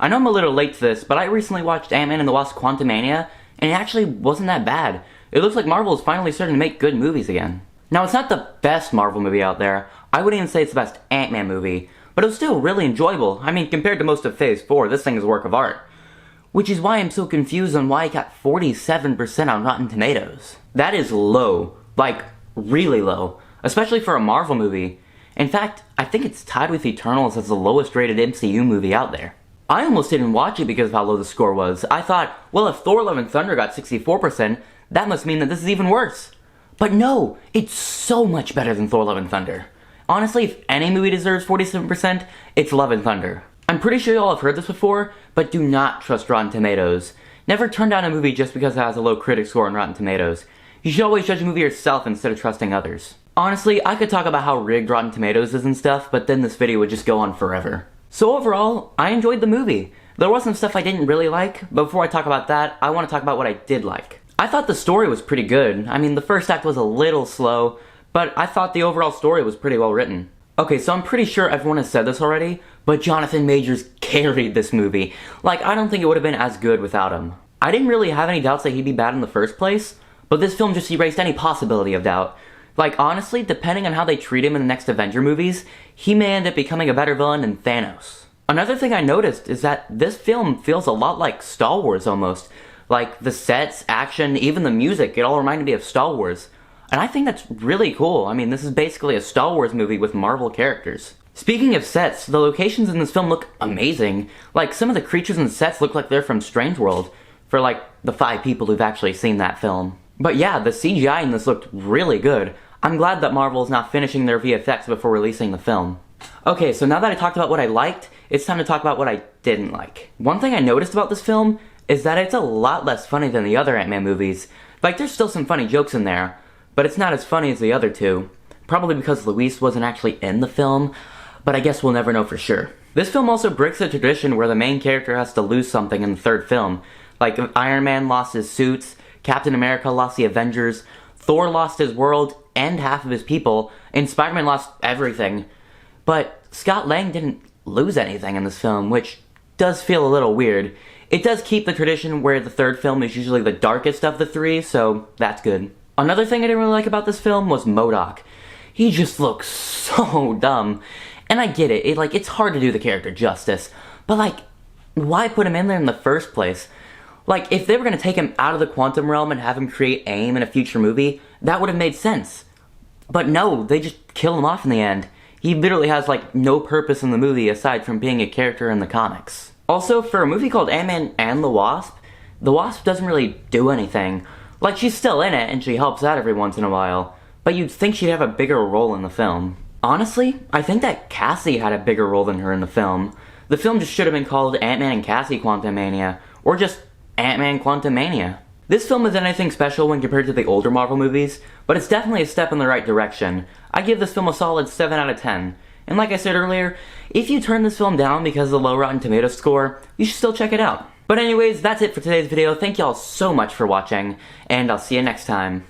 I know I'm a little late to this, but I recently watched Antman and the Wasp: Quantumania, and it actually wasn't that bad. It looks like Marvel is finally starting to make good movies again. Now, it's not the best Marvel movie out there. I wouldn't even say it's the best Ant-Man movie, but it was still really enjoyable. I mean, compared to most of Phase 4, this thing is a work of art. Which is why I'm so confused on why it got 47% on Rotten Tomatoes. That is low. Like, really low. Especially for a Marvel movie. In fact, I think it's tied with Eternals as the lowest rated MCU movie out there. I almost didn't watch it because of how low the score was. I thought, well, if Thor: Love and Thunder got 64%, that must mean that this is even worse. But no, it's so much better than Thor: Love and Thunder. Honestly, if any movie deserves 47%, it's Love and Thunder. I'm pretty sure y'all have heard this before, but do not trust Rotten Tomatoes. Never turn down a movie just because it has a low critic score on Rotten Tomatoes. You should always judge a movie yourself instead of trusting others. Honestly, I could talk about how rigged Rotten Tomatoes is and stuff, but then this video would just go on forever. So overall, I enjoyed the movie. There was some stuff I didn't really like, but before I talk about that, I want to talk about what I did like. I thought the story was pretty good. I mean, the first act was a little slow, but I thought the overall story was pretty well written. Okay, so I'm pretty sure everyone has said this already, but Jonathan Majors carried this movie. Like, I don't think it would have been as good without him. I didn't really have any doubts that he'd be bad in the first place, but this film just erased any possibility of doubt. Like, honestly, depending on how they treat him in the next Avenger movies, he may end up becoming a better villain than Thanos. Another thing I noticed is that this film feels a lot like Star Wars almost. Like, the sets, action, even the music, it all reminded me of Star Wars. And I think that's really cool. I mean, this is basically a Star Wars movie with Marvel characters. Speaking of sets, the locations in this film look amazing. Like, some of the creatures and sets look like they're from Strange World, for like, the 5 people who've actually seen that film. But yeah, the CGI in this looked really good. I'm glad that Marvel is not finishing their VFX before releasing the film. Okay, so now that I talked about what I liked, it's time to talk about what I didn't like. One thing I noticed about this film is that it's a lot less funny than the other Ant-Man movies. Like, there's still some funny jokes in there, but it's not as funny as the other two. Probably because Luis wasn't actually in the film, but I guess we'll never know for sure. This film also breaks the tradition where the main character has to lose something in the third film. Like, Iron Man lost his suits, Captain America lost the Avengers, Thor lost his world and half of his people, and Spider-Man lost everything. But Scott Lang didn't lose anything in this film, which does feel a little weird. It does keep the tradition where the third film is usually the darkest of the 3, so that's good. Another thing I didn't really like about this film was Modoc. He just looks so dumb. And I get it, it's hard to do the character justice, but like, why put him in there in the first place? Like, if they were going to take him out of the quantum realm and have him create AIM in a future movie, that would have made sense. But no, they just kill him off in the end. He literally has, like, no purpose in the movie aside from being a character in the comics. Also, for a movie called Ant-Man and the Wasp doesn't really do anything. Like, she's still in it and she helps out every once in a while, but you'd think she'd have a bigger role in the film. Honestly, I think that Cassie had a bigger role than her in the film. The film just should have been called Ant-Man and Cassie Quantumania, or just Ant-Man Quantumania. This film isn't anything special when compared to the older Marvel movies, but it's definitely a step in the right direction. I give this film a solid 7 out of 10. And like I said earlier, if you turn this film down because of the low Rotten Tomatoes score, you should still check it out. But anyways, that's it for today's video. Thank y'all so much for watching, and I'll see you next time.